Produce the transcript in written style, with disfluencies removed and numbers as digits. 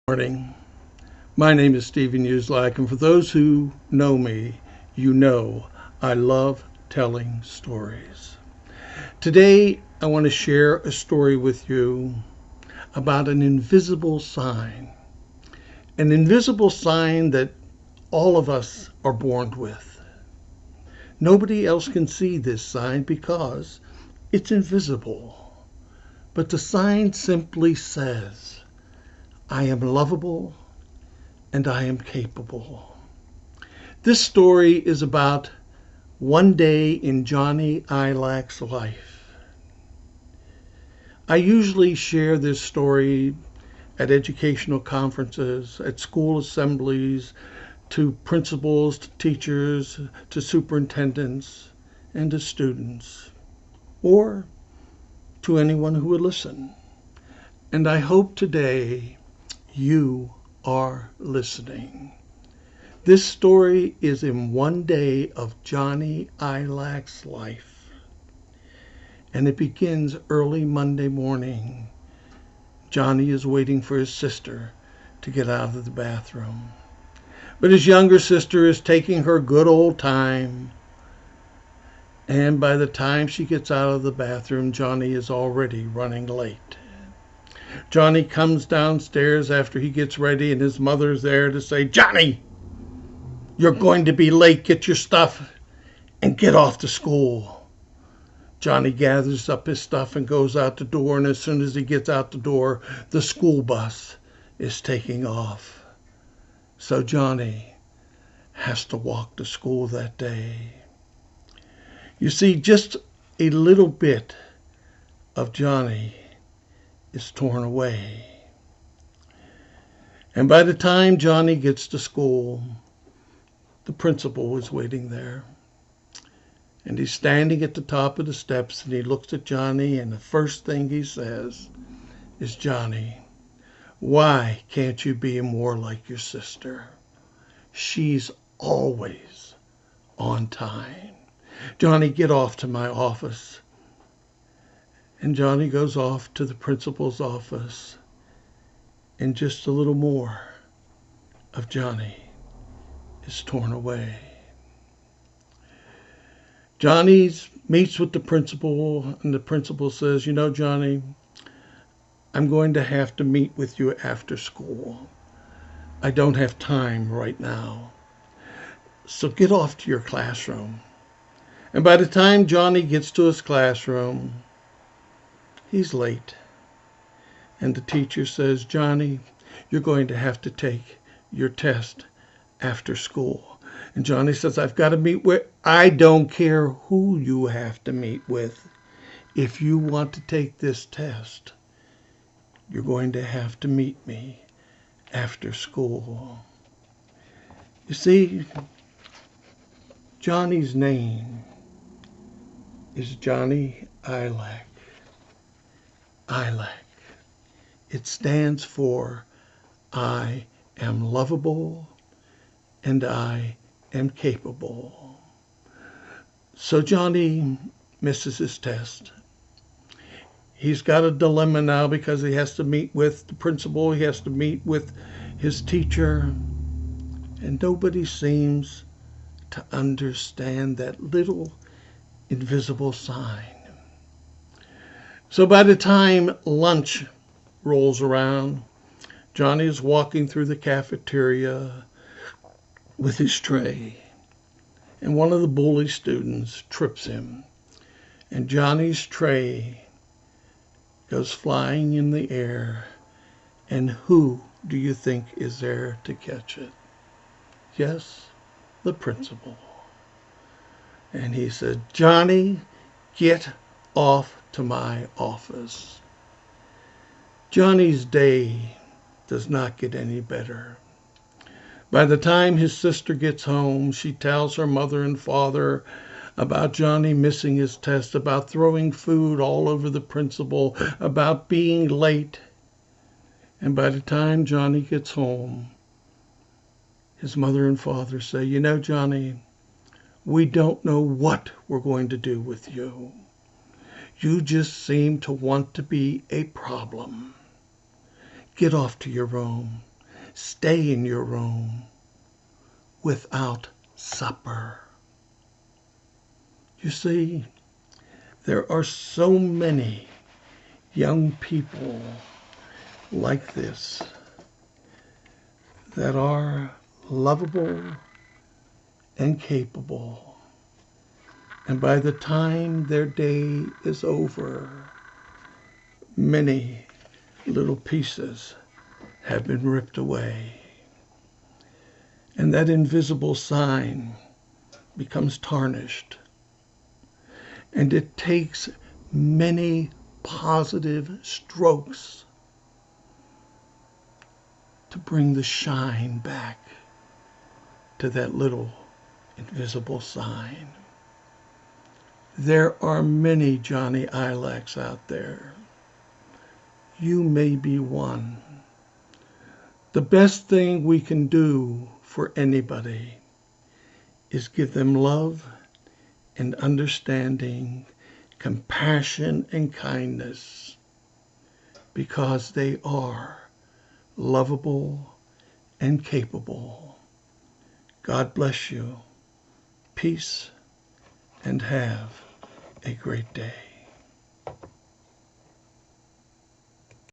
Morning. My name is Stephen IALAC, and for those who know me, you know I love telling stories. Today, I want to share a story with you about an invisible sign that all of us are born with. Nobody else can see this sign because it's invisible, but the sign simply says, I am lovable and I am capable. This story is about one day in Jonnny IALAC's life. I usually share this story at educational conferences, at school assemblies, to principals, to teachers, to superintendents, and to students, or to anyone who would listen. And I hope today you are listening. This story is in one day of Jonnny IALAC's life. And it begins early Monday morning. Jonnny is waiting for his sister to get out of the bathroom. But his younger sister is taking her good old time. And by the time she gets out of the bathroom, Jonnny is already running late. Jonnny comes downstairs after he gets ready, and his mother's there to say, Jonnny, you're going to be late. Get your stuff and get off to school. Jonnny gathers up his stuff and goes out the door, and as soon as he gets out the door, the school bus is taking off. So Jonnny has to walk to school that day. You see, just a little bit of Jonnny is torn away. And by the time Jonnny gets to school, the principal is waiting there. And he's standing at the top of the steps, and he looks at Jonnny, and the first thing he says is, Jonnny, why can't you be more like your sister? She's always on time. Jonnny, get off to my office. And Jonnny goes off to the principal's office, and just a little more of Jonnny is torn away. Jonnny meets with the principal, and the principal says, you know, Jonnny, I'm going to have to meet with you after school. I don't have time right now. So get off to your classroom. And by the time Jonnny gets to his classroom, he's late. And the teacher says, Jonnny, you're going to have to take your test after school. And Jonnny says, I've got to meet with, I don't care who you have to meet with. If you want to take this test, you're going to have to meet me after school. You see, Jonny's name is Jonnny IALAC. IALAC. It stands for I am lovable and I am capable. So Jonnny misses his test. He's got a dilemma now because he has to meet with the principal, he has to meet with his teacher, and nobody seems to understand that little invisible sign. So by the time lunch rolls around, Jonnny is walking through the cafeteria with his tray, and one of the bully students trips him, and Johnny's tray goes flying in the air, and who do you think is there to catch it? Yes, the principal. And he said, Jonnny, get off to my office. Johnny's day does not get any better. By the time his sister gets home, she tells her mother and father about Jonnny missing his test, about throwing food all over the principal, about being late. And by the time Jonnny gets home, his mother and father say, you know, Jonnny, we don't know what we're going to do with you. You just seem to want to be a problem. Get off to your room. stay in your room without supper. You see, there are so many young people like this that are lovable and capable. And by the time their day is over, many little pieces have been ripped away. And that invisible sign becomes tarnished. And it takes many positive strokes to bring the shine back to that little invisible sign. There are many Jonnny IALACs out there. You may be one. The best thing we can do for anybody is give them love and understanding, compassion and kindness, because they are lovable and capable. God bless you. Peace, and have a great day.